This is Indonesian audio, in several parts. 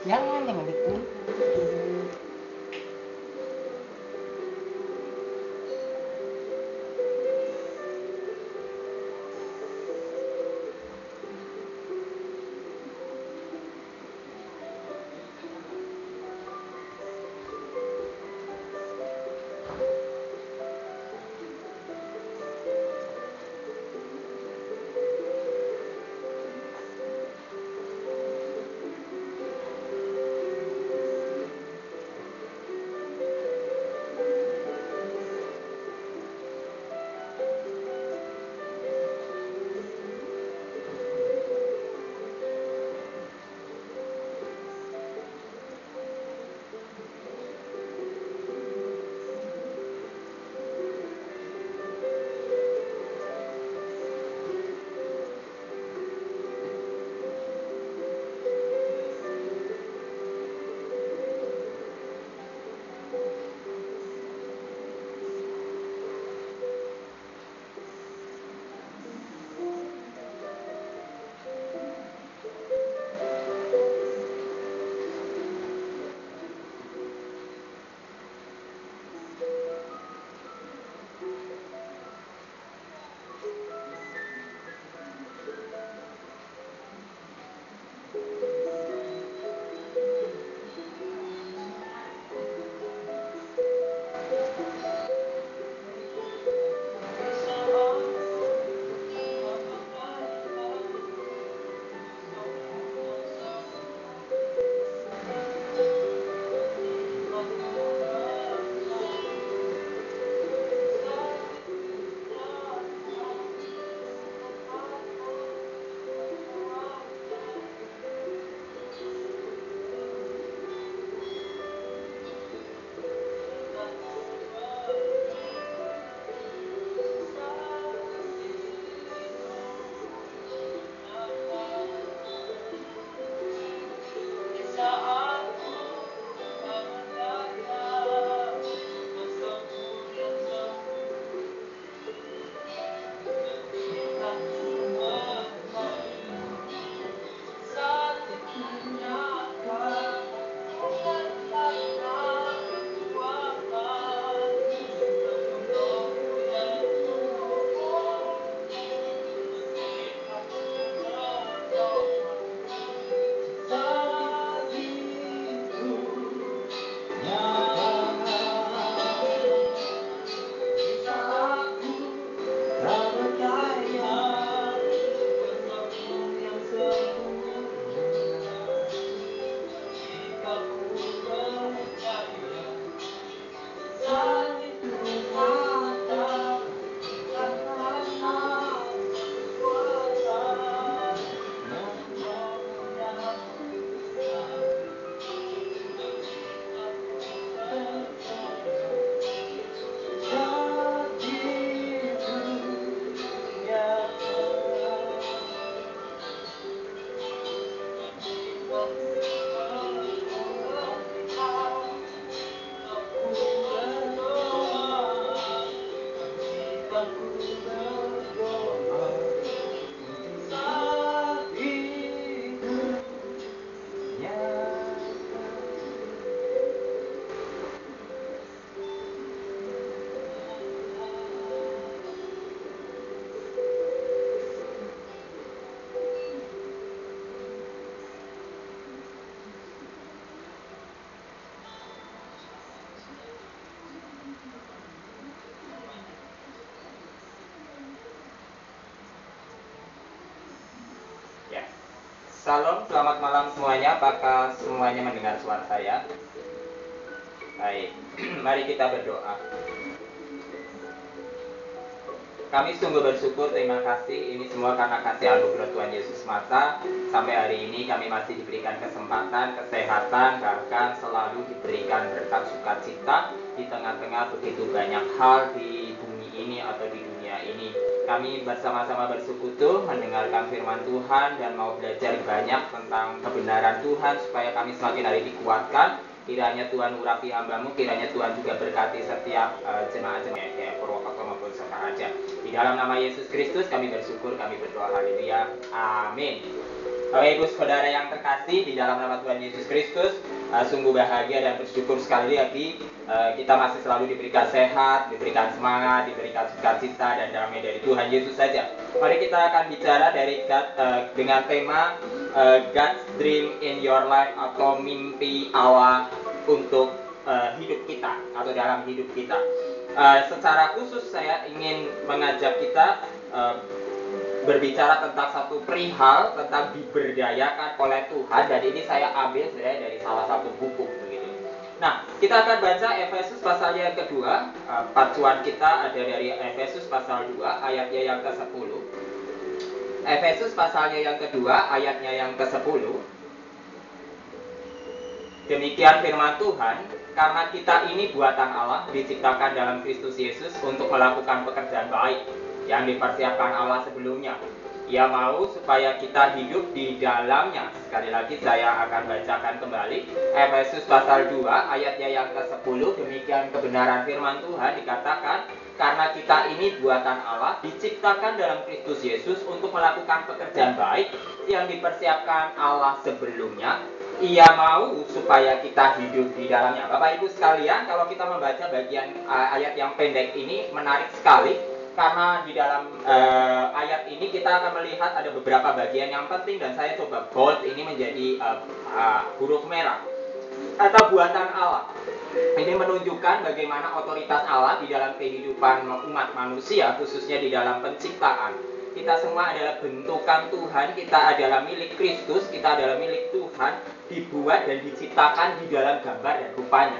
Jangan dituntut. Salam, selamat malam semuanya. Apakah semuanya mendengar suara saya? Baik, mari kita berdoa. Kami sungguh bersyukur, terima kasih. Ini semua karena kasih anugerah Tuhan Yesus semata. Sampai hari ini kami masih diberikan kesempatan, kesehatan, bahkan selalu diberikan berkat sukacita di tengah-tengah begitu banyak hal di bumi ini atau di dunia ini. Kami bersama-sama bersekutu mendengarkan firman Tuhan dan mau belajar banyak tentang kebenaran Tuhan supaya kami semakin hari dikuatkan. Kiranya Tuhan urapi hambamu, kiranya Tuhan juga berkati setiap jemaat-jemaat kayak Purwokerto maupun Sekaraja. Di dalam nama Yesus Kristus kami bersyukur, kami berdoa, haleluya, amin. Bapak Ibu Saudara yang terkasih, di dalam nama Tuhan Yesus Kristus, sungguh bahagia dan bersyukur sekali lagi kita masih selalu diberikan sehat, diberikan semangat, diberikan sukacita dan damai dari Tuhan Yesus saja. Mari kita akan bicara dari dengan tema God's Dream in Your Life, atau mimpi Allah untuk hidup kita atau dalam hidup kita. Secara khusus saya ingin mengajak kita berbicara tentang satu perihal tentang diberdayakan oleh Tuhan, dan ini saya ambil dari salah satu buku begitu. Nah, kita akan baca Efesus pasalnya yang kedua. Pacuan kita ada dari Efesus pasal 2 ayatnya yang ke-10. Efesus pasalnya yang kedua ayatnya yang ke-10. Demikian firman Tuhan, karena kita ini buatan Allah, diciptakan dalam Kristus Yesus untuk melakukan pekerjaan baik yang dipersiapkan Allah sebelumnya. Ia mau supaya kita hidup di dalamnya. Sekali lagi saya akan bacakan kembali Efesus pasal 2 ayatnya yang ke-10. Demikian kebenaran firman Tuhan, dikatakan, karena kita ini buatan Allah, diciptakan dalam Kristus Yesus untuk melakukan pekerjaan baik yang dipersiapkan Allah sebelumnya. Ia mau supaya kita hidup di dalamnya. Bapak Ibu sekalian, kalau kita membaca bagian ayat yang pendek ini menarik sekali, karena di dalam ayat ini kita akan melihat ada beberapa bagian yang penting, dan saya coba bold ini menjadi huruf merah. Kata buatan Allah ini menunjukkan bagaimana otoritas Allah di dalam kehidupan umat manusia, khususnya di dalam penciptaan. Kita semua adalah bentukan Tuhan, kita adalah milik Kristus, kita adalah milik Tuhan, dibuat dan diciptakan di dalam gambar dan rupanya.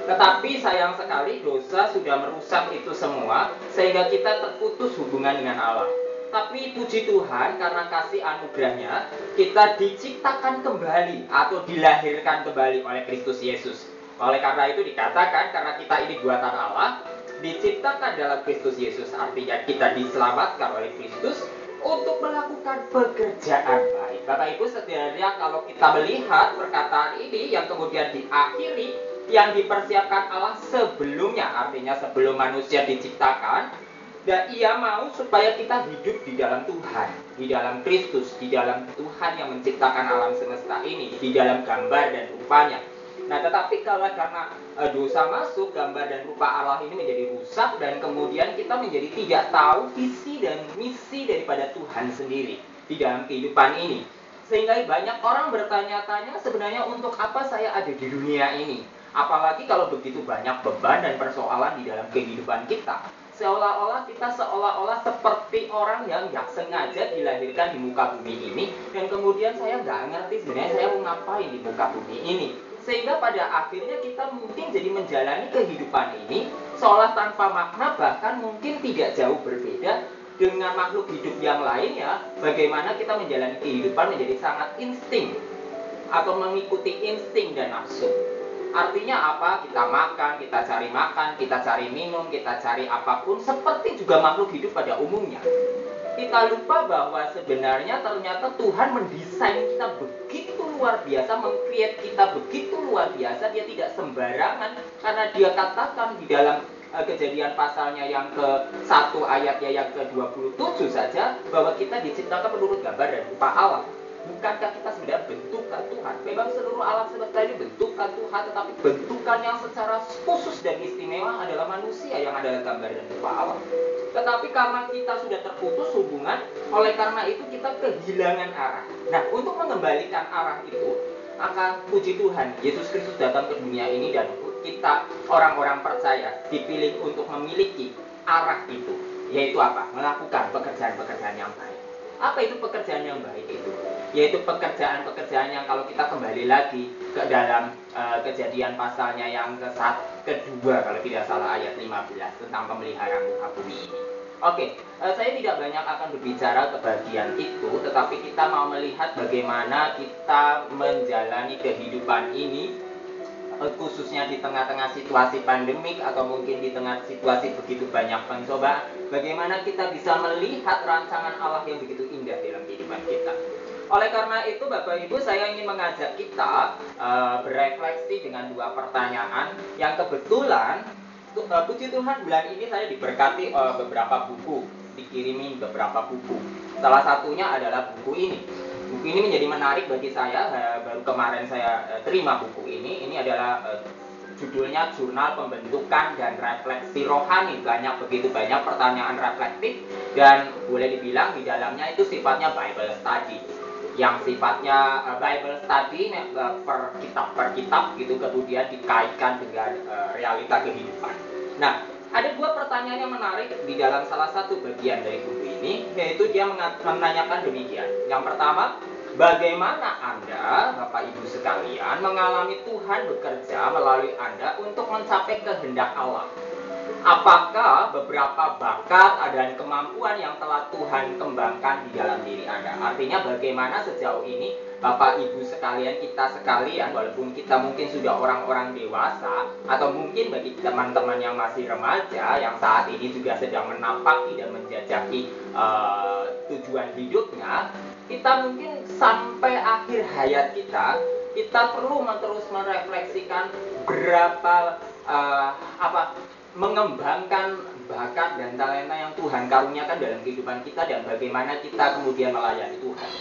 Tetapi sayang sekali dosa sudah merusak itu semua, sehingga kita terputus hubungan dengan Allah. Tapi puji Tuhan, karena kasih anugerahnya, kita diciptakan kembali atau dilahirkan kembali oleh Kristus Yesus. Oleh karena itu dikatakan, karena kita ini buatan Allah, diciptakan dalam Kristus Yesus, artinya kita diselamatkan oleh Kristus untuk melakukan pekerjaan baik. Bapak Ibu, sebenarnya kalau kita melihat perkataan ini yang kemudian diakhiri, yang dipersiapkan Allah sebelumnya, artinya sebelum manusia diciptakan, dan ia mau supaya kita hidup di dalam Tuhan, di dalam Kristus, di dalam Tuhan yang menciptakan alam semesta ini, di dalam gambar dan rupanya. Nah, tetapi karena dosa masuk, gambar dan rupa Allah ini menjadi rusak, dan kemudian kita menjadi tidak tahu visi dan misi daripada Tuhan sendiri di dalam kehidupan ini. Sehingga banyak orang bertanya-tanya, sebenarnya untuk apa saya ada di dunia ini? Apalagi kalau begitu banyak beban dan persoalan di dalam kehidupan kita. Seolah-olah kita seperti orang yang nggak sengaja dilahirkan di muka bumi ini, dan kemudian saya nggak ngerti sebenarnya saya mau ngapain di muka bumi ini. Sehingga pada akhirnya kita mungkin jadi menjalani kehidupan ini seolah tanpa makna, bahkan mungkin tidak jauh berbeda dengan makhluk hidup yang lainnya. Bagaimana kita menjalani kehidupan menjadi sangat insting atau mengikuti insting dan nafsu. Artinya apa? Kita makan, kita cari minum, kita cari apapun, seperti juga makhluk hidup pada umumnya. Kita lupa bahwa sebenarnya ternyata Tuhan mendesain kita begitu luar biasa, meng-create kita begitu luar biasa. Dia tidak sembarangan, karena dia katakan di dalam Kejadian pasalnya yang ke-1 ayatnya yang ke-27 saja, bahwa kita diciptakan menurut gambar dan rupa Allah. Bukankah kita sebenarnya bentukan Tuhan? Memang seluruh alam semesta ini bentukan Tuhan, tetapi bentukan yang secara khusus dan istimewa adalah manusia yang adalah gambar dan rupa Allah. Tetapi karena kita sudah terputus hubungan, oleh karena itu kita kehilangan arah. Nah, untuk mengembalikan arah itu, maka puji Tuhan, Yesus Kristus datang ke dunia ini, dan kita orang-orang percaya dipilih untuk memiliki arah itu. Yaitu apa? Melakukan pekerjaan-pekerjaan yang baik. Apa itu pekerjaan yang baik itu? Yaitu pekerjaan-pekerjaan yang kalau kita kembali lagi ke dalam Kejadian pasalnya yang kedua kalau tidak salah ayat 15 tentang pemeliharaan muka bumi ini. Oke, saya tidak banyak akan berbicara ke bagian itu, tetapi kita mau melihat bagaimana kita menjalani kehidupan ini, khususnya di tengah-tengah situasi pandemik atau mungkin di tengah situasi begitu banyak pencobaan, bagaimana kita bisa melihat rancangan Allah yang begitu indah dalam kehidupan kita. Oleh karena itu, Bapak Ibu, saya ingin mengajak kita berefleksi dengan dua pertanyaan yang kebetulan, puji Tuhan, bulan ini saya diberkati beberapa buku dikirimi beberapa buku. Salah satunya adalah buku ini. Buku ini menjadi menarik bagi saya. Baru kemarin saya terima buku ini. Ini adalah judulnya Jurnal Pembentukan dan Refleksi Rohani. Begitu banyak pertanyaan reflektif, dan boleh dibilang di dalamnya itu sifatnya Bible study, yang sifatnya Bible study per kitab gitu, kemudian dikaitkan dengan realita kehidupan. Nah, ada dua pertanyaan yang menarik di dalam salah satu bagian dari buku ini, yaitu dia menanyakan demikian. Yang pertama, bagaimana Anda, Bapak Ibu sekalian, mengalami Tuhan bekerja melalui Anda untuk mencapai kehendak Allah? Apakah beberapa bakat dan kemampuan yang telah Tuhan kembangkan di dalam diri Anda? Artinya bagaimana sejauh ini Bapak Ibu sekalian, kita sekalian, walaupun kita mungkin sudah orang-orang dewasa, atau mungkin bagi teman-teman yang masih remaja, yang saat ini juga sedang menapaki dan menjajaki tujuan hidupnya, kita mungkin sampai akhir hayat kita perlu terus merefleksikan berapa mengembangkan bakat dan talenta yang Tuhan karuniakan dalam kehidupan kita, dan bagaimana kita kemudian melayani Tuhan.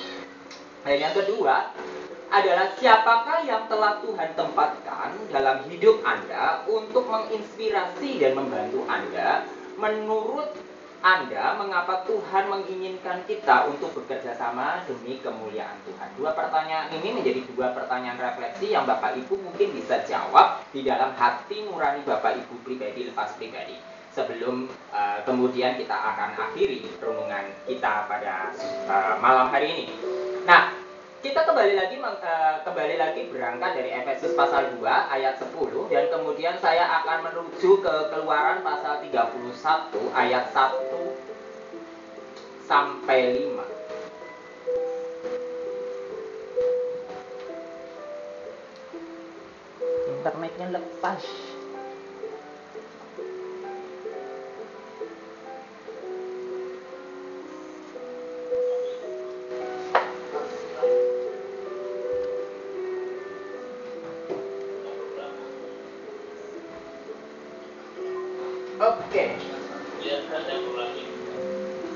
Dan yang kedua adalah, siapakah yang telah Tuhan tempatkan dalam hidup Anda untuk menginspirasi dan membantu Anda? Menurut Anda, mengapa Tuhan menginginkan kita untuk bekerja sama demi kemuliaan Tuhan? Dua pertanyaan ini menjadi dua pertanyaan refleksi yang Bapak Ibu mungkin bisa jawab di dalam hati nurani Bapak Ibu pribadi lepas pribadi. Sebelum kemudian kita akan akhiri renungan kita pada malam hari ini. Nah, kita kembali lagi berangkat dari Efesus pasal 2 ayat 10, dan kemudian saya akan menuju ke Keluaran pasal 31 ayat 1 sampai 5. Internetnya lepas. Oke.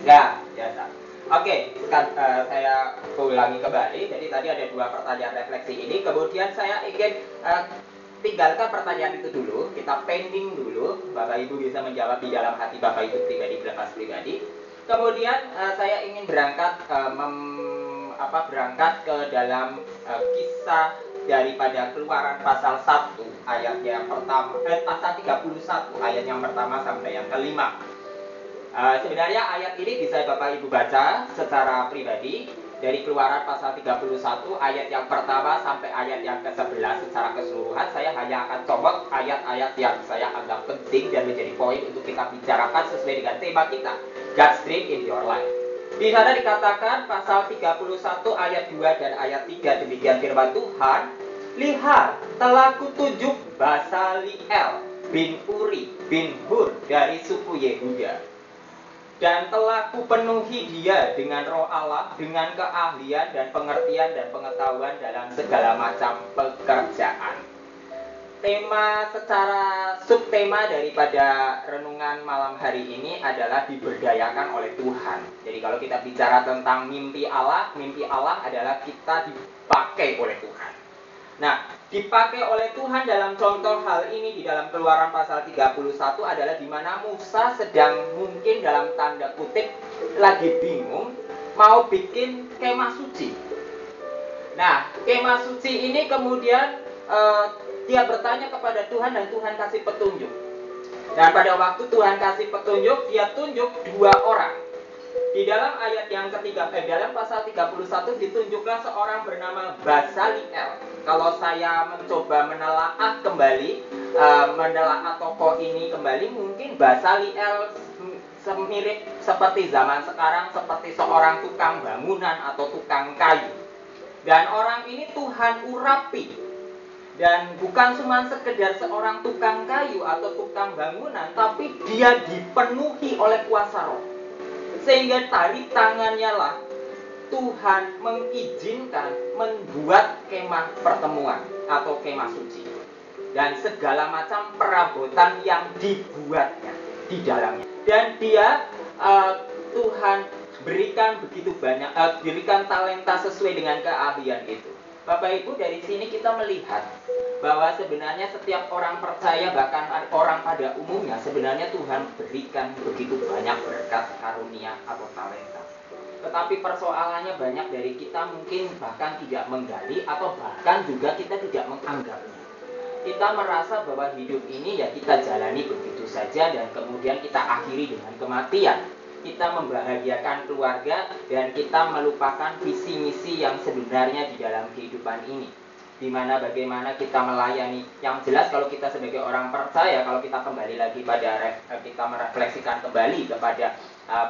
Ya, biasa. Oke, saya ulangi kembali. Jadi tadi ada dua pertanyaan refleksi ini. Kemudian saya ingin tinggalkan pertanyaan itu dulu. Kita pending dulu. Bapak Ibu bisa menjawab di dalam hati Bapak Ibu pribadi, lepas pribadi. Kemudian saya ingin berangkat ke dalam kisah daripada Keluaran pasal 1 ayat yang pertama, pasal 31 ayat yang pertama sampai yang kelima. Sebenarnya ayat ini bisa Bapak Ibu baca secara pribadi dari Keluaran pasal 31 ayat yang pertama sampai ayat yang ke-11 secara keseluruhan. Saya hanya akan coba ayat-ayat yang saya anggap penting dan menjadi poin untuk kita bicarakan sesuai dengan tema kita, God's Dream in Your Life. Di sana dikatakan pasal 31 ayat 2 dan ayat 3, demikian firman Tuhan, lihat, telah kutunjuk Basaliel bin Uri bin Hur dari suku Yehuda, dan telah kupenuhi dia dengan roh Allah, dengan keahlian dan pengertian dan pengetahuan dalam segala macam pekerjaan. Tema secara subtema daripada renungan malam hari ini adalah diberdayakan oleh Tuhan. Jadi kalau kita bicara tentang mimpi Allah adalah kita dipakai oleh Tuhan. Nah, dipakai oleh Tuhan dalam contoh hal ini di dalam Keluaran pasal 31 adalah di mana Musa sedang mungkin dalam tanda kutip lagi bingung mau bikin kemah suci. Nah, kemah suci ini kemudian dia bertanya kepada Tuhan dan Tuhan kasih petunjuk. Dan pada waktu Tuhan kasih petunjuk, dia tunjuk dua orang. Di dalam ayat yang ketiga, dalam pasal 31 ditunjuklah seorang bernama Basaliel. Kalau saya mencoba menelaah kembali, menelaah tokoh ini kembali, mungkin Basaliel mirip seperti zaman sekarang, seperti seorang tukang bangunan atau tukang kayu. Dan orang ini Tuhan urapi. Dan bukan cuma sekedar seorang tukang kayu atau tukang bangunan, tapi dia dipenuhi oleh kuasa roh. Sehingga dari tangannya lah Tuhan mengizinkan membuat kemah pertemuan atau kemah suci. Dan segala macam perabotan yang dibuatnya di dalamnya. Dan dia Tuhan berikan begitu banyak, berikan talenta sesuai dengan keahlian itu. Bapak Ibu, dari sini kita melihat bahwa sebenarnya setiap orang percaya, bahkan orang pada umumnya, sebenarnya Tuhan berikan begitu banyak berkat, karunia atau talenta. Tetapi persoalannya banyak dari kita mungkin bahkan tidak menggali atau bahkan juga kita tidak menganggapnya. Kita merasa bahwa hidup ini ya kita jalani begitu saja dan kemudian kita akhiri dengan kematian. Kita membahagiakan keluarga dan kita melupakan visi misi yang sebenarnya di dalam kehidupan ini. Dimana bagaimana kita melayani. Yang jelas kalau kita sebagai orang percaya, kalau kita kembali lagi pada kita merefleksikan kembali kepada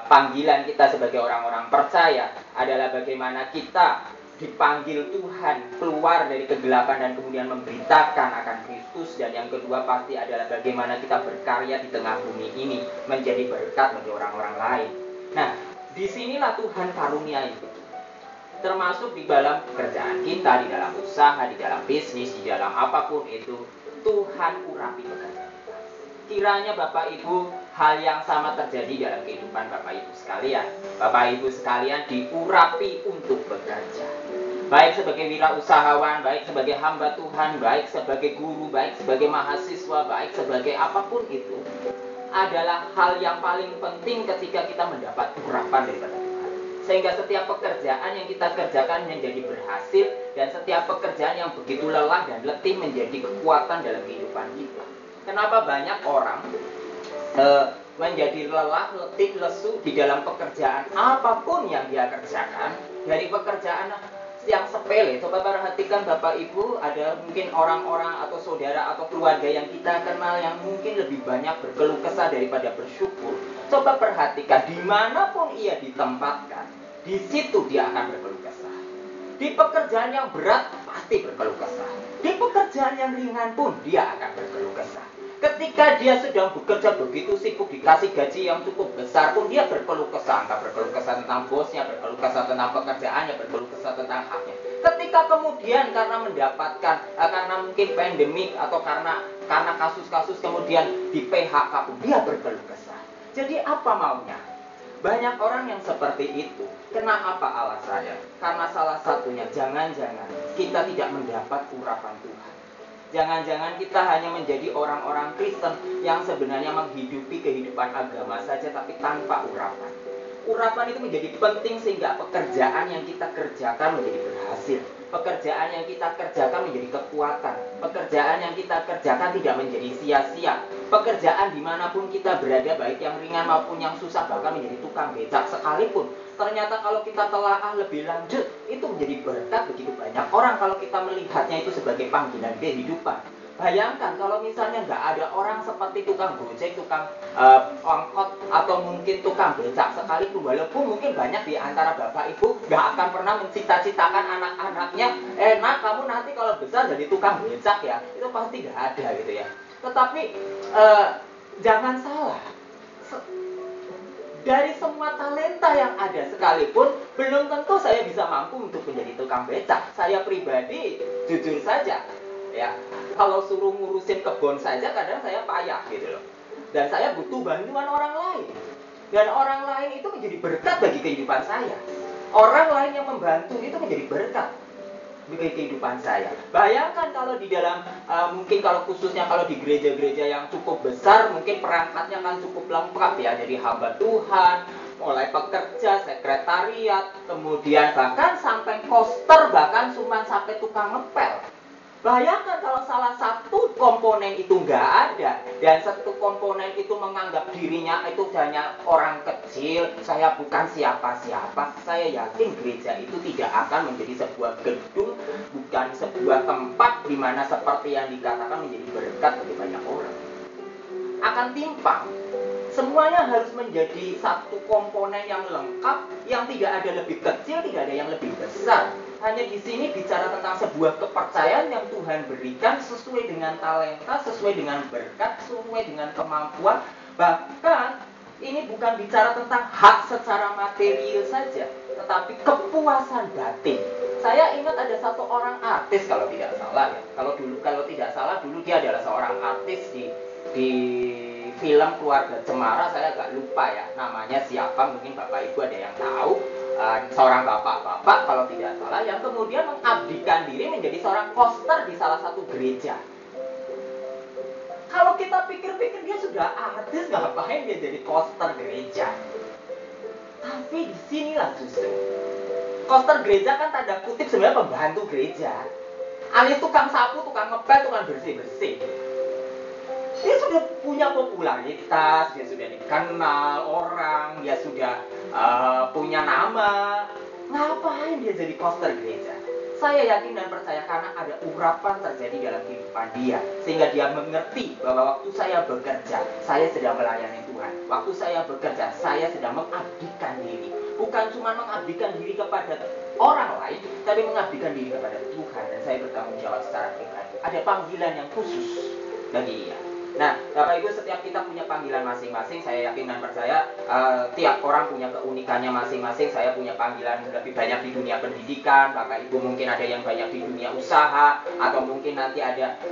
panggilan kita sebagai orang-orang percaya adalah bagaimana kita dipanggil Tuhan keluar dari kegelapan dan kemudian memberitakan akan Kristus. Dan yang kedua pasti adalah bagaimana kita berkarya di tengah bumi ini menjadi berkat bagi orang-orang lain. Nah, disinilah Tuhan karunia itu, termasuk di dalam pekerjaan kita, di dalam usaha, di dalam bisnis, di dalam apapun itu, Tuhan urapi pekerjaan kita. Kiranya Bapak Ibu hal yang sama terjadi dalam kehidupan Bapak Ibu sekalian. Bapak Ibu sekalian diurapi untuk bekerja. Baik sebagai wirausahawan, baik sebagai hamba Tuhan, baik sebagai guru, baik sebagai mahasiswa, baik sebagai apapun itu, adalah hal yang paling penting ketika kita mendapat urapan daripada Tuhan. Sehingga setiap pekerjaan yang kita kerjakan menjadi berhasil, dan setiap pekerjaan yang begitu lelah dan letih menjadi kekuatan dalam kehidupan kita. Kenapa banyak orang menjadi lelah, letih, lesu di dalam pekerjaan apapun yang dia kerjakan, dari pekerjaan yang sepele. Coba perhatikan Bapak Ibu, ada mungkin orang-orang atau saudara atau keluarga yang kita kenal yang mungkin lebih banyak berkeluh kesah daripada bersyukur. Coba perhatikan, dimanapun ia ditempatkan, di situ dia akan berkeluh kesah. Di pekerjaan yang berat pasti berkeluh kesah. Di pekerjaan yang ringan pun dia akan berkeluh kesah. Ketika dia sedang bekerja begitu sibuk, dikasih gaji yang cukup besar pun dia berkeluh kesah. Entah berkeluh kesah tentang bosnya, berkeluh kesah tentang pekerjaannya, berkeluh kesah tentang haknya. Ketika kemudian karena mendapatkan, karena mungkin pandemik atau karena kasus-kasus kemudian di PHK pun dia berkeluh kesah. Jadi apa maunya? Banyak orang yang seperti itu. Kenapa alasannya? Karena salah satunya jangan-jangan kita tidak mendapat urapan Tuhan. Jangan-jangan kita hanya menjadi orang-orang Kristen yang sebenarnya menghidupi kehidupan agama saja tapi tanpa urapan. Urapan itu menjadi penting sehingga pekerjaan yang kita kerjakan menjadi berhasil. Pekerjaan yang kita kerjakan menjadi kekuatan. Pekerjaan yang kita kerjakan tidak menjadi sia-sia. Pekerjaan dimanapun kita berada, baik yang ringan maupun yang susah, bahkan menjadi tukang becak sekalipun, ternyata kalau kita telaah lebih lanjut, itu menjadi berkat begitu banyak orang kalau kita melihatnya itu sebagai panggilan kehidupan. Bayangkan kalau misalnya nggak ada orang seperti tukang gojek, tukang angkot, atau mungkin tukang becak sekalipun, walaupun mungkin banyak di antara Bapak Ibu nggak akan pernah mencita-citakan anak-anaknya, nak kamu nanti kalau besar jadi tukang becak ya, itu pasti nggak ada gitu ya. Tetapi jangan salah, dari semua talenta yang ada sekalipun, belum tentu saya bisa mampu untuk menjadi tukang becak. Saya pribadi, jujur saja, ya, kalau suruh ngurusin kebun saja kadang saya payah gitu loh. Dan saya butuh bantuan orang lain. Dan orang lain itu menjadi berkat bagi kehidupan saya. Orang lain yang membantu itu menjadi berkat bagi kehidupan saya. Bayangkan kalau di dalam, mungkin kalau khususnya kalau di gereja-gereja yang cukup besar, mungkin perangkatnya kan cukup lengkap ya. Jadi hamba Tuhan, mulai pekerja, sekretariat, kemudian bahkan sampai koster, bahkan cuma sampai tukang ngepel. Bayangkan kalau salah satu komponen itu nggak ada, dan satu komponen itu menganggap dirinya itu hanya orang kecil, saya bukan siapa-siapa, saya yakin gereja itu tidak akan menjadi sebuah gedung, bukan sebuah tempat di mana seperti yang dikatakan menjadi berkat bagi banyak orang. Akan timpang. Semuanya harus menjadi satu komponen yang lengkap, yang tidak ada lebih kecil, tidak ada yang lebih besar. Hanya di sini bicara tentang sebuah kepercayaan yang Tuhan berikan sesuai dengan talenta, sesuai dengan berkat, sesuai dengan kemampuan. Bahkan ini bukan bicara tentang hak secara material saja, tetapi kepuasan batin. Saya ingat ada satu orang artis kalau tidak salah ya. Kalau tidak salah dulu dia adalah seorang artis di film Keluarga Cemara, saya agak lupa ya namanya siapa, mungkin Bapak Ibu ada yang tahu. Seorang bapak-bapak kalau tidak salah yang kemudian mengabdikan diri menjadi seorang koster di salah satu gereja. Kalau kita pikir-pikir dia sudah artis, ngapain dia jadi koster gereja? Tapi disinilah justru koster gereja kan tanda kutip sebenarnya pembantu gereja, alias tukang sapu, tukang ngepel, tukang bersih-bersih. Dia sudah punya popularitas, dia sudah dikenal orang, dia sudah punya nama. Ngapain dia jadi koster gereja? Saya yakin dan percaya karena ada urapan terjadi dalam kehidupan dia, sehingga dia mengerti bahwa waktu saya bekerja, saya sedang melayani Tuhan. Waktu saya bekerja, saya sedang mengabdikan diri. Bukan cuma mengabdikan diri kepada orang lain, tapi mengabdikan diri kepada Tuhan. Dan saya bertanggung jawab secara pribadi. Ada panggilan yang khusus bagi dia. Nah, Bapak Ibu, setiap kita punya panggilan masing-masing. Saya yakin dan percaya tiap orang punya keunikannya masing-masing. Saya punya panggilan lebih banyak di dunia pendidikan. Bapak Ibu mungkin ada yang banyak di dunia usaha, atau mungkin nanti ada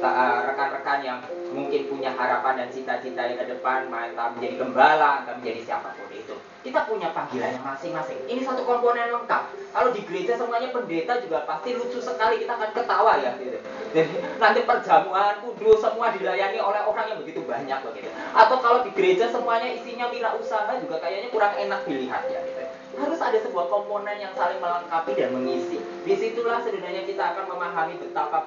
rekan-rekan yang mungkin punya harapan dan cita-cita ke depan, entah menjadi gembala, atau menjadi siapapun itu. Kita punya panggilannya masing-masing. Ini satu komponen lengkap. Kalau di gereja semuanya pendeta juga pasti lucu sekali, kita akan ketawa ya gitu. Jadi nanti perjamuan kudus semua dilayani oleh orang yang begitu banyak begitu. Atau kalau di gereja semuanya isinya wirausaha juga kayaknya kurang enak dilihat ya gitu. Harus ada sebuah komponen yang saling melengkapi dan mengisi. Disitulah sebenarnya kita akan memahami betapa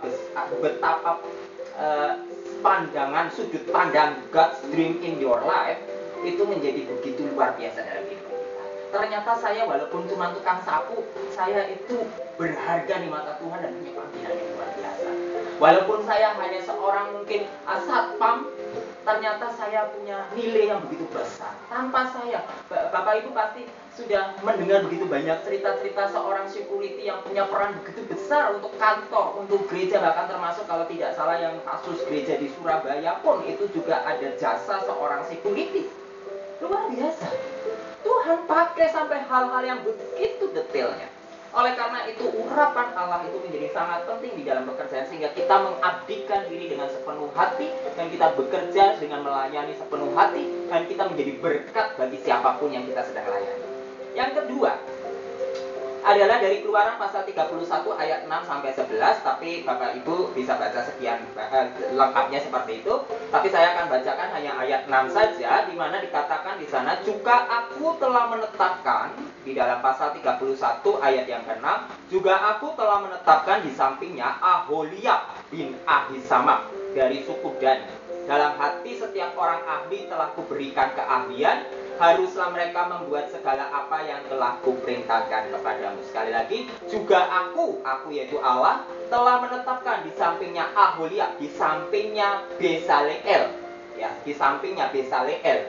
pandangan sudut pandang God's dream in your life itu menjadi begitu luar biasa dalam hidup kita. Ternyata saya walaupun cuma tukang sapu, saya itu berharga di mata Tuhan dan punya panggilan yang luar biasa. Walaupun saya hanya seorang mungkin satpam, ternyata saya punya nilai yang begitu besar. Tanpa saya, Bapak Ibu pasti sudah mendengar begitu banyak cerita-cerita seorang security yang punya peran begitu besar untuk kantor, untuk gereja, bahkan termasuk kalau tidak salah yang kasus gereja di Surabaya pun itu juga ada jasa seorang security. Luar biasa. Tuhan pakai sampai hal-hal yang begitu detailnya. Oleh karena itu urapan Allah itu menjadi sangat penting di dalam pekerjaan, sehingga kita mengabdikan diri dengan sepenuh hati dan kita bekerja dengan melayani sepenuh hati dan kita menjadi berkat bagi siapapun yang kita sedang layani. Yang kedua adalah dari Keluaran pasal 31 ayat 6 sampai 11, tapi Bapak Ibu bisa baca sekian lengkapnya seperti itu. Tapi saya akan bacakan hanya ayat 6 saja, di mana dikatakan di sana, juga aku telah menetapkan di dalam pasal 31 ayat yang ke-6, juga aku telah menetapkan di sampingnya Aholiab bin Ahisamak dari suku Dan. Dalam hati setiap orang ahli telah kuberikan keahlian, haruslah mereka membuat segala apa yang telah kuperintahkan kepadamu. Sekali lagi, juga aku yaitu Allah, telah menetapkan di sampingnya Aholiab, di sampingnya Besaleel, ya, di sampingnya Besaleel,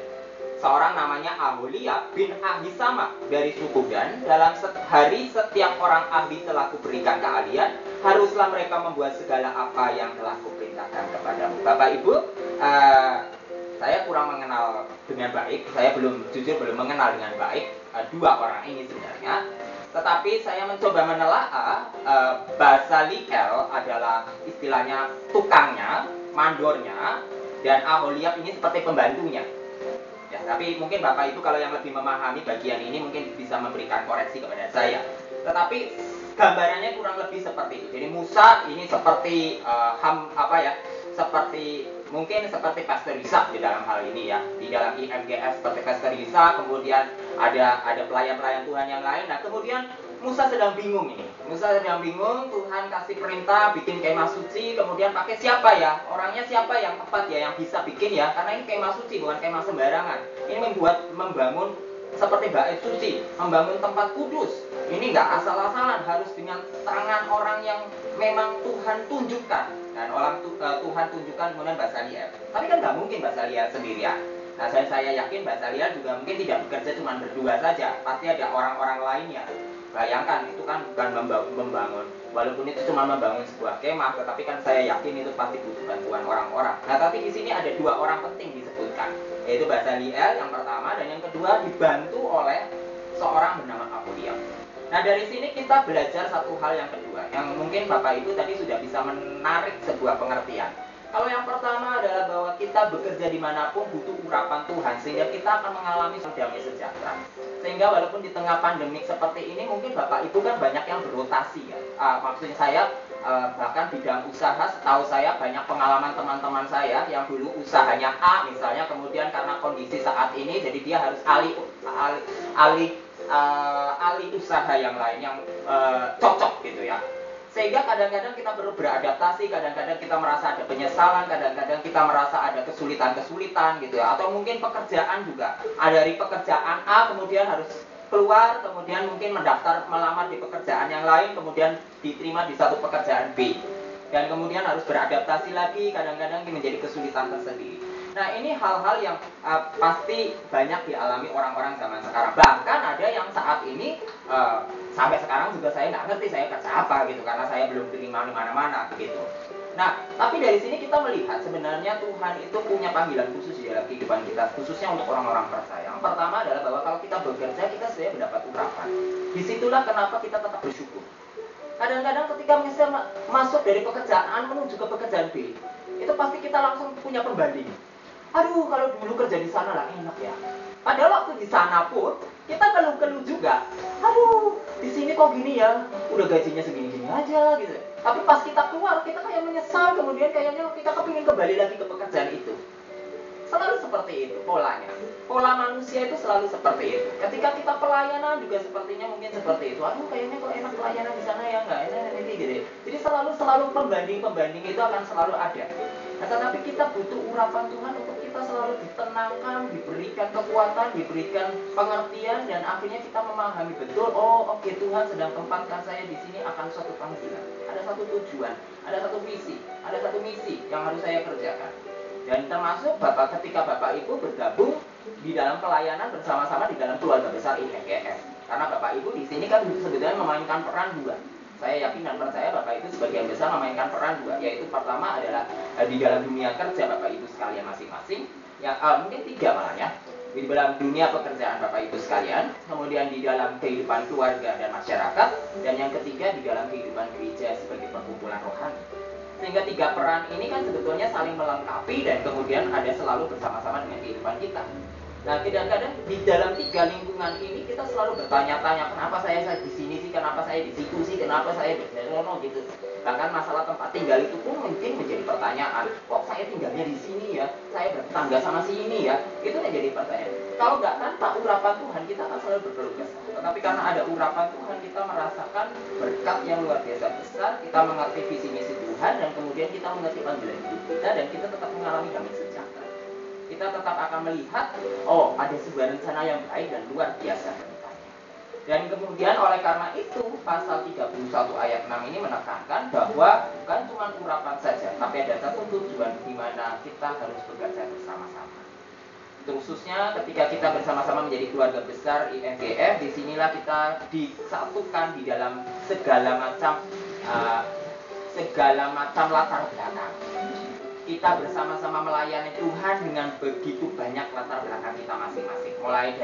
seorang namanya Aholiab bin Ahisamak dari suku Dan. Dalam hari setiap orang ahli telah kuberikan keahlian, haruslah mereka membuat segala apa yang telah kuperintahkan kepadamu. Bapak Ibu, saya kurang mengenal dengan baik, saya jujur belum mengenal dengan baik dua orang ini sebenarnya. Tetapi saya mencoba menelaah, Besaleel adalah istilahnya tukangnya, mandornya, dan Aholiab ini seperti pembantunya. Ya, tapi mungkin Bapak Ibu kalau yang lebih memahami bagian ini mungkin bisa memberikan koreksi kepada saya. Tetapi gambarannya kurang lebih seperti itu. Jadi Musa ini seperti mungkin seperti Pastor Isa di dalam hal ini ya. Di dalam IMGS seperti Pastor Isa, kemudian ada pelayan-pelayan Tuhan yang lain. Nah, kemudian Musa sedang bingung ini. Musa sedang bingung, Tuhan kasih perintah bikin kemah suci, kemudian pakai siapa ya? Orangnya siapa yang tepat ya, yang bisa bikin ya? Karena ini kemah suci, bukan kemah sembarangan. Ini membangun seperti bait suci, membangun tempat kudus. Ini nggak asal-asalan, harus dengan tangan orang yang memang Tuhan tunjukkan. Dan Tuhan tunjukkan kemudian Besaleel. Tapi kan nggak mungkin Besaleel sendirian. Nah, saya yakin Besaleel juga mungkin tidak bekerja cuma berdua saja. Pasti ada orang-orang lainnya. Bayangkan, itu kan bukan membangun. Walaupun itu cuma membangun sebuah kemah, tetapi kan saya yakin itu pasti butuh bantuan orang-orang. Nah, tapi di sini ada dua orang penting disebutkan, yaitu Besaleel yang pertama, dan yang kedua dibantu oleh seorang bernama Aholiab. Nah, dari sini kita belajar satu hal yang kedua, yang mungkin Bapak Ibu tadi sudah bisa menarik sebuah pengertian. Kalau yang pertama adalah bahwa kita bekerja dimanapun butuh urapan Tuhan, sehingga kita akan mengalami damai sejahtera. Sehingga walaupun di tengah pandemik seperti ini, mungkin Bapak Ibu kan banyak yang berrotasi ya. Maksudnya saya bahkan bidang usaha, setahu saya banyak pengalaman teman-teman saya yang dulu usahanya A misalnya, kemudian karena kondisi saat ini, jadi dia harus alih usaha yang lain yang cocok gitu ya. Sehingga kadang-kadang kita perlu beradaptasi, kadang-kadang kita merasa ada penyesalan, kadang-kadang kita merasa ada kesulitan-kesulitan gitu ya. Atau mungkin pekerjaan juga, ada dari pekerjaan A kemudian harus keluar, kemudian mungkin mendaftar melamar di pekerjaan yang lain, kemudian diterima di satu pekerjaan B. Dan kemudian harus beradaptasi lagi, kadang-kadang menjadi kesulitan tersendiri. Nah, ini hal-hal yang pasti banyak dialami orang-orang zaman sekarang. Bahkan ada yang saat ini sampai sekarang juga saya nggak ngerti saya kerja apa gitu, karena saya belum terima di mana-mana begitu. Nah, tapi dari sini kita melihat sebenarnya Tuhan itu punya panggilan khusus di dalam kehidupan kita, khususnya untuk orang-orang percaya. Yang pertama adalah bahwa kalau kita bekerja, kita sebenarnya mendapat urapan. Disitulah kenapa kita tetap bersyukur. Kadang-kadang ketika misalnya masuk dari pekerjaan menuju ke pekerjaan B, itu pasti kita langsung punya pembanding. Aduh, kalau dulu kerja di sana lah enak ya. Padahal waktu di sana pun kita keluh-keluh juga. Aduh, di sini kok gini ya? Udah gajinya segini-gini aja gitu. Tapi pas kita keluar, kita kayak menyesal, kemudian kayaknya kita kepingin kembali lagi ke pekerjaan itu. Selalu seperti itu polanya. Pola manusia itu selalu seperti itu. Ketika kita pelayanan juga sepertinya mungkin seperti itu. Aduh, kayaknya kok enak pelayanan di sana ya, nggak enak ini gitu. Jadi selalu pembanding itu akan selalu ada. Nah, tetapi kita butuh urapan Tuhan untuk kita selalu ditenangkan, diberikan kekuatan, diberikan pengertian, dan akhirnya kita memahami betul, oh oke, Tuhan sedang tempatkan saya di sini akan suatu panggilan. Ada satu tujuan, ada satu visi, ada satu misi yang harus saya kerjakan. Dan termasuk ketika Bapak Ibu bergabung di dalam pelayanan bersama-sama di dalam keluarga besar IFGF. Karena Bapak Ibu di sini kan sebetulnya memainkan peran dua. Saya yakin dan percaya Bapak Ibu sebagian besar memainkan peran dua, yaitu pertama adalah di dalam dunia kerja Bapak Ibu sekalian masing-masing, yang mungkin tiga malah ya, di dalam dunia pekerjaan Bapak Ibu sekalian, kemudian di dalam kehidupan keluarga dan masyarakat, dan yang ketiga di dalam kehidupan gereja sebagai perkumpulan rohani. Sehingga tiga peran ini kan sebetulnya saling melengkapi dan kemudian ada selalu bersama-sama dengan kehidupan kita. Nah, kadang-kadang di dalam tiga lingkungan ini kita selalu bertanya-tanya, kenapa saya di sini sih, kenapa saya di situ sih, kenapa saya di sana gitu. Bahkan masalah tempat tinggal itu pun mungkin menjadi pertanyaan, kok saya tinggalnya di sini ya, saya bertetangga sama si ini ya, itu menjadi pertanyaan. Kalau nggak tanpa urapan Tuhan, kita akan selalu berkeluh kesah. Tetapi karena ada urapan Tuhan, kita merasakan berkat yang luar biasa besar, kita mengerti visi misi Tuhan, dan kemudian kita mengerti panggilan hidup kita, dan kita tetap mengalami damai sejahtera. Kita tetap akan melihat, oh ada sebuah rencana yang baik dan luar biasa. Dan kemudian oleh karena itu pasal 31 ayat 6 ini menekankan bahwa bukan cuma urapan saja, tapi ada satu tujuan di mana kita harus bekerja bersama-sama. Khususnya ketika kita bersama-sama menjadi keluarga besar IFGF, disinilah kita disatukan di dalam segala macam latar belakang. Kita bersama-sama melayani Tuhan dengan begitu banyak latar belakang kita masing-masing. Mulai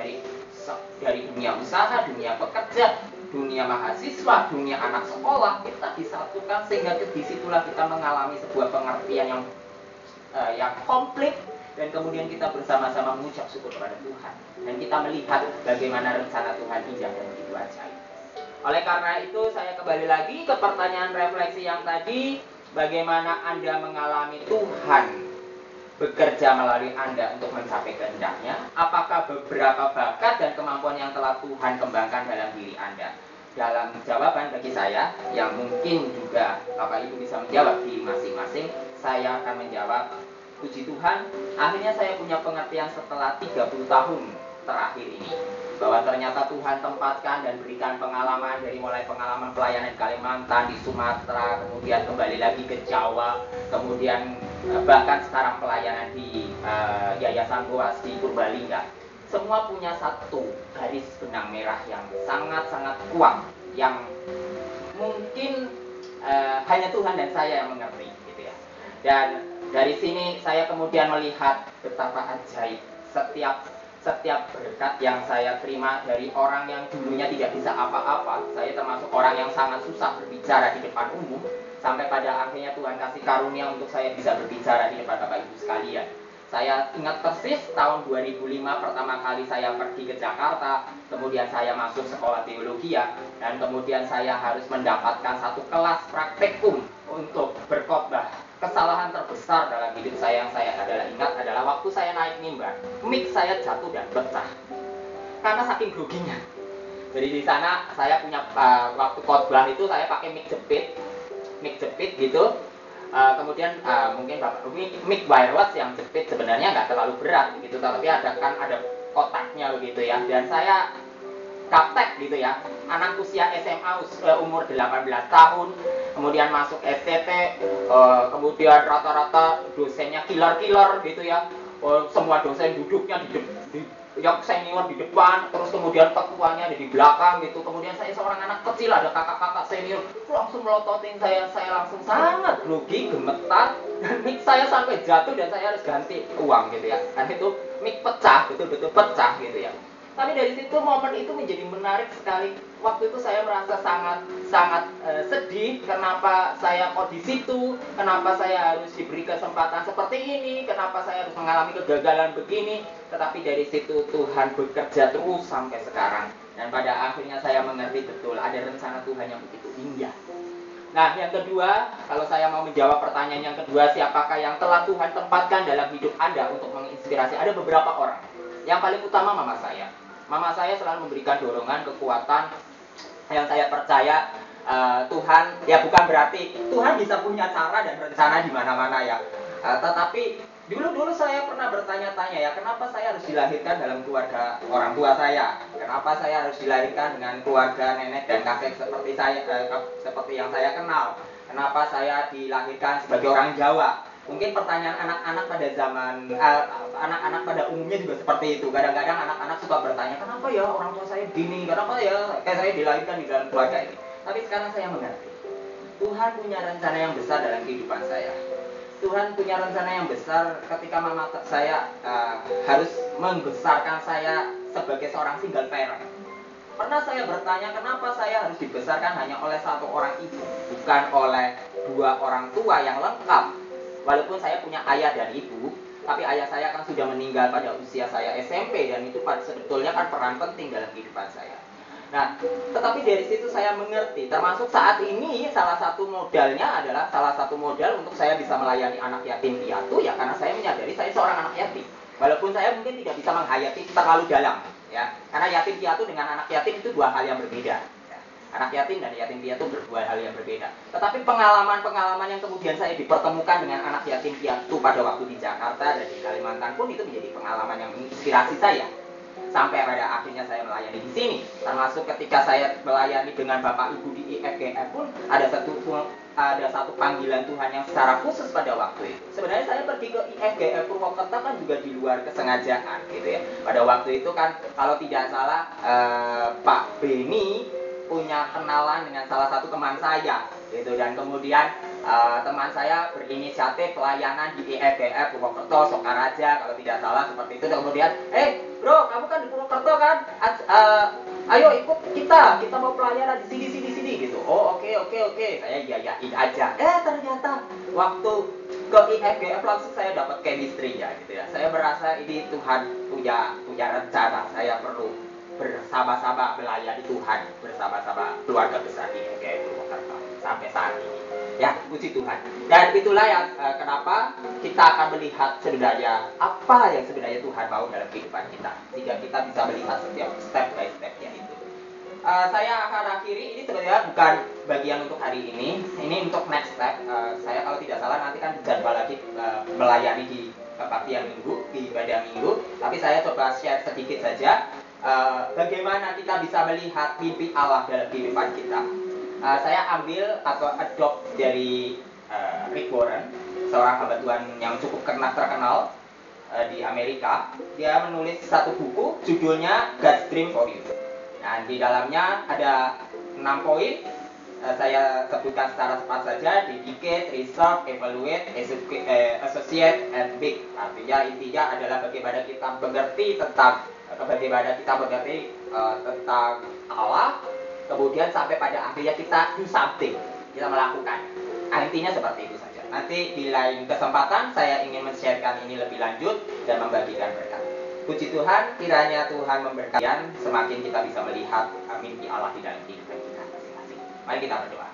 dari dunia usaha, dunia pekerja, dunia mahasiswa, dunia anak sekolah, kita disatukan sehingga disitulah kita mengalami sebuah pengertian yang komplit, dan kemudian kita bersama-sama mengucap syukur kepada Tuhan, dan kita melihat bagaimana rencana Tuhan indah dan begitu ajaib. Oleh karena itu saya kembali lagi ke pertanyaan refleksi yang tadi, bagaimana Anda mengalami Tuhan bekerja melalui Anda untuk mencapai kehendak-Nya? Apakah beberapa bakat dan kemampuan yang telah Tuhan kembangkan dalam diri Anda? Dalam jawaban bagi saya, yang mungkin juga Bapak Ibu bisa menjawab di masing-masing, saya akan menjawab, puji Tuhan, akhirnya saya punya pengertian setelah 30 tahun terakhir ini, bahwa ternyata Tuhan tempatkan dan berikan pengalaman, dari mulai pengalaman pelayanan di Kalimantan, di Sumatera, kemudian kembali lagi ke Jawa, kemudian bahkan sekarang pelayanan di Yayasan Boas di Purbalingga. Semua punya satu garis benang merah yang sangat-sangat kuat, yang mungkin hanya Tuhan dan saya yang mengerti gitu ya. Dan dari sini saya kemudian melihat betapa ajaib setiap berkat yang saya terima dari orang yang dulunya tidak bisa apa-apa. Saya termasuk orang yang sangat susah berbicara di depan umum. sampai pada akhirnya Tuhan kasih karunia untuk saya bisa berbicara di depan Bapak Ibu sekalian. Saya ingat persis tahun 2005 pertama kali saya pergi ke Jakarta, kemudian saya masuk sekolah teologi ya, dan kemudian saya harus mendapatkan satu kelas praktikum untuk berkhotbah. Kesalahan terbesar dalam hidup saya yang saya ingat adalah waktu saya naik mimbar, mic saya jatuh dan pecah karena saking groginya. Jadi di sana saya punya waktu khotbah itu saya pakai mic jepit gitu. Kemudian mungkin mic wireless yang jepit sebenarnya nggak terlalu berat gitu, tapi ada kotaknya begitu ya. Dan saya gaptek gitu ya, anak usia SMA umur 18 tahun, kemudian masuk STT, kemudian rata-rata dosennya killer gitu ya. Semua dosen duduknya yang senior di depan, terus kemudian ketuanya ada di belakang gitu. Kemudian saya seorang anak kecil, ada kakak-kakak senior langsung melototin saya langsung sangat grogi, gemetar, dan mic saya sampai jatuh dan saya harus ganti uang gitu ya. Karena itu mic pecah, betul-betul pecah gitu ya. Tapi dari situ momen itu menjadi menarik sekali. Waktu itu saya merasa sangat sedih. Kenapa saya kok di situ? Kenapa saya harus diberi kesempatan seperti ini? Kenapa saya harus mengalami kegagalan begini? Tetapi dari situ Tuhan bekerja terus sampai sekarang. Dan pada akhirnya saya mengerti betul ada rencana Tuhan yang begitu indah. Nah, yang kedua, kalau saya mau menjawab pertanyaan yang kedua, siapakah yang telah Tuhan tempatkan dalam hidup Anda untuk menginspirasi? Ada beberapa orang. Yang paling utama mama saya. Mama saya selalu memberikan dorongan, kekuatan yang saya percaya Tuhan, ya bukan berarti Tuhan bisa punya cara dan rencana di mana-mana ya. Tetapi dulu saya pernah bertanya-tanya ya, kenapa saya harus dilahirkan dalam keluarga orang tua saya? Kenapa saya harus dilahirkan dengan keluarga nenek dan kakek seperti yang saya kenal? Kenapa saya dilahirkan sebagai orang Jawa? Mungkin pertanyaan anak-anak pada anak-anak pada umumnya juga seperti itu. Kadang-kadang anak-anak suka bertanya, kenapa ya orang tua saya begini? Kenapa ya kayak saya dilahirkan di dalam keluarga ini? Tapi sekarang saya mengerti, Tuhan punya rencana yang besar dalam kehidupan saya. Tuhan punya rencana yang besar ketika mama saya harus membesarkan saya sebagai seorang single parent. Pernah saya bertanya, kenapa saya harus dibesarkan hanya oleh satu orang ibu, bukan oleh dua orang tua yang lengkap. Walaupun saya punya ayah dan ibu, tapi ayah saya kan sudah meninggal pada usia saya SMP, dan itu sebetulnya kan peran penting dalam kehidupan saya. Nah, tetapi dari situ saya mengerti, termasuk saat ini salah satu modalnya adalah salah satu modal untuk saya bisa melayani anak yatim piatu ya, karena saya menyadari saya seorang anak yatim. Walaupun saya mungkin tidak bisa menghayati terlalu dalam ya, karena yatim piatu dengan anak yatim itu dua hal yang berbeda. Anak yatim dan yatim piatu berdua hal yang berbeda. Tetapi pengalaman-pengalaman yang kemudian saya dipertemukan dengan anak yatim piatu pada waktu di Jakarta dan di Kalimantan pun itu menjadi pengalaman yang menginspirasi saya. Sampai pada akhirnya saya melayani di sini. Termasuk ketika saya melayani dengan Bapak Ibu di IFGF pun ada satu panggilan Tuhan yang secara khusus pada waktu itu. Sebenarnya saya pergi ke IFGF Purwokerto kan juga di luar kesengajaan gitu ya. Pada waktu itu kan kalau tidak salah Pak Beni punya kenalan dengan salah satu teman saya gitu, dan kemudian teman saya berinisiatif pelayanan di IFGF Purwokerto, Sokaraja kalau tidak salah seperti itu. Kemudian bro, kamu kan di Purwokerto kan, ayo ikut kita mau pelayanan di sini gitu. Oh oke, saya iyain aja. Ternyata waktu ke IFGF langsung saya dapat chemistry ya gitu ya. Saya merasa ini Tuhan punya rencana, saya perlu bersama-sama melayani Tuhan, bersama-sama keluarga besar di IFGF Purwokerto sampai saat ini. Ya, puji Tuhan. Dan itulah yang kenapa kita akan melihat sebenarnya apa yang sebenarnya Tuhan mau dalam kehidupan kita, sehingga kita bisa melihat setiap step by step-nya itu. Saya akan akhiri, ini sebenarnya bukan bagian untuk hari ini untuk next step. Saya kalau tidak salah nanti kan jadwal lagi melayani di kebaktian minggu, di ibadah minggu. Tapi saya coba share sedikit saja bagaimana kita bisa melihat mimpi Allah dalam kehidupan kita. Saya ambil atau adopt dari Rick Warren, seorang hamba Tuhan yang cukup terkenal di Amerika. Dia menulis satu buku judulnya God's Dream for You. Nah, di dalamnya ada 6 poin. Saya sebutkan secara cepat saja: dedicate, reserve, evaluate, associate, and big. Artinya intinya adalah bagaimana kita mengerti tentang Allah, kemudian sampai pada akhirnya kita do something, kita melakukan. Intinya seperti itu saja. Nanti di lain kesempatan saya ingin men-sharekan ini lebih lanjut dan membagikan berkat. Puji Tuhan, kiranya Tuhan memberkati semakin kita bisa melihat mimpi Allah di dalam kehidupan kita masing-masing. Mari kita berdoa.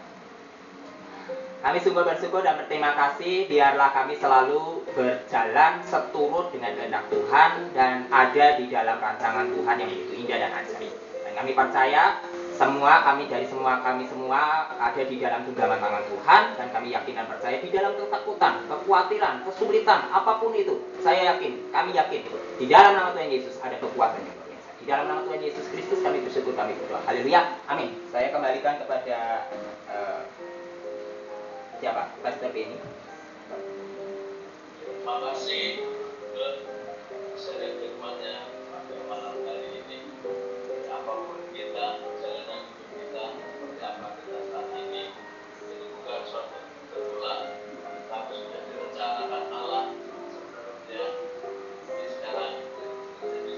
Kami sungguh bersyukur dan berterima kasih, biarlah kami selalu berjalan seturut dengan kehendak Tuhan dan ada di dalam rancangan Tuhan yang begitu indah dan ajaib. Dan kami percaya dari semua kami semua ada di dalam genggaman tangan Tuhan, dan kami yakin dan percaya di dalam ketakutan, kekhawatiran, kesulitan, apapun itu, kami yakin di dalam nama Tuhan Yesus ada kekuatan yang luar biasa. Di dalam nama Tuhan Yesus Kristus kami bersyukur, kami berdoa. Haleluya, amin. Saya kembalikan kepada siapa? Pastor Benny. Terima kasih sedang firman-Nya pada malam hari ini. Apapun kita, perjalanan hidup kita, seperti apa kita saat ini, itu bukan suatu kebetulan, tapi sudah direncanakan Allah sebelumnya. Jadi sekarang,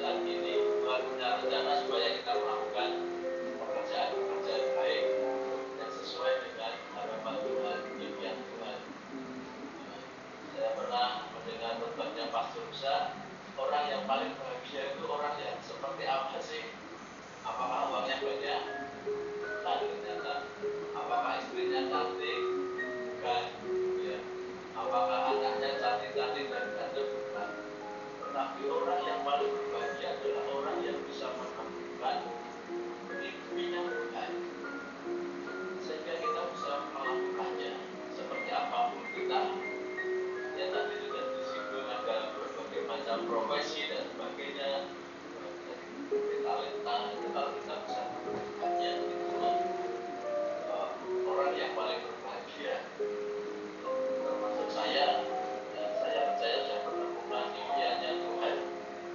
saat ini, Tuhan punya rencana supaya kita melakukan pekerjaan-pekerjaan baik dan sesuai dengan harapan Tuhan, impian Tuhan. Saya pernah mendengar khotbahnya Pastor Musa, orang yang paling bahagia itu orang yang seperti apa sih? Apakah uangnya banyak? Bukan, ternyata. Apakah istrinya cantik? Bukan. Ya. Apakah anaknya cantik-cantik dan ganteng? Bukan. Tetapi orang yang paling berbahagia adalah orang yang bisa menemukan mimpinya Tuhan, sehingga kita bisa melakukannya. Seperti apapun kita, ya tadi juga disinggung ada berbagai macam profesi dan sebagainya, talenta. Itu kalau kita bisa melakukannya, itulah orang yang paling berbahagia. Termasuk saya, ya, saya percaya sudah menemukan impiannya Tuhan.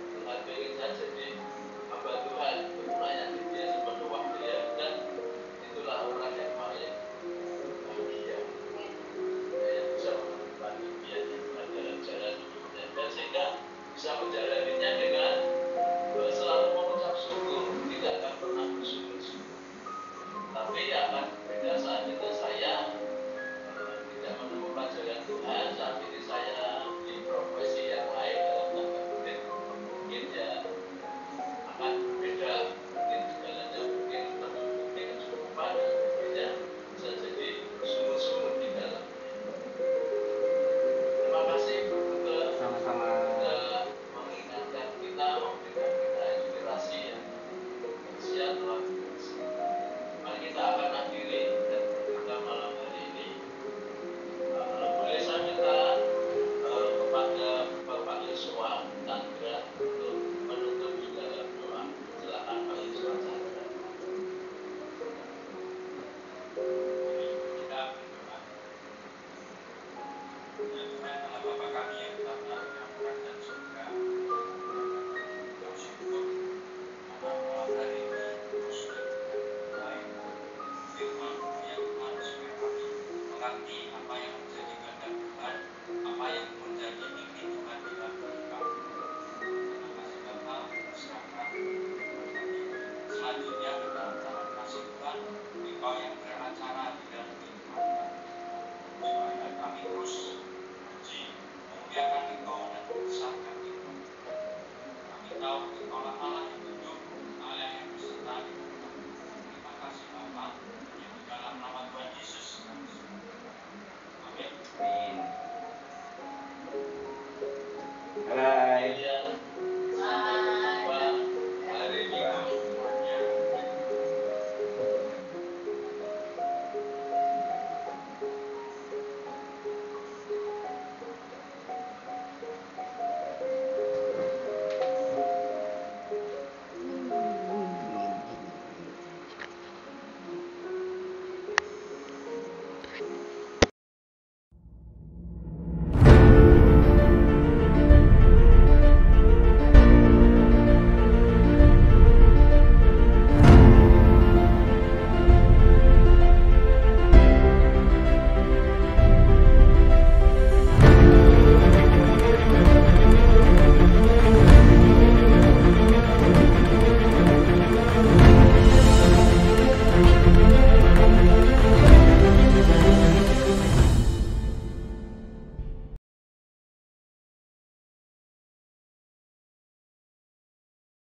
Tuhan ingin saya jadi hamba Tuhan, melayani Dia sepenuh waktu ya, dan itulah orang yang paling bahagia, yang bisa menemukan impiannya Tuhan dalam jalan hidupnya, dan sehingga bisa menjalaninya dengan selalu mengucap syukur, tidak akan pernah bersyukur-syukur. Tapi akan beda saat itu saya tidak menemukan jalan Tuhan, saat ini saya di profesi yang lain dalam tanda kutip, mungkin ya akan berbeda, mungkin jalannya mungkin penuh mungkin kecukupan dan sebagainya, bisa jadi bersyukur-syukur di dalamnya. Terima kasih Brother Sama-sama. sudah mengingatkan kita, memberikan kita inspirasi yang siap Tuhan. Mari kita akan akhiri dan berdoa malam hari ini. Kalau boleh saya minta kepada Bapak Yesua Chandra untuk menutup di dalam doa. Silakan Pak Yesua Chandra. Kita berdoa. Ya Tuhan, Allah Bapa kami yang telah di kerajaan surga, bersyukur karena malam hari ini Kau sudah baik firman yang Tuhan supaya kami mengerti apa yang menjadi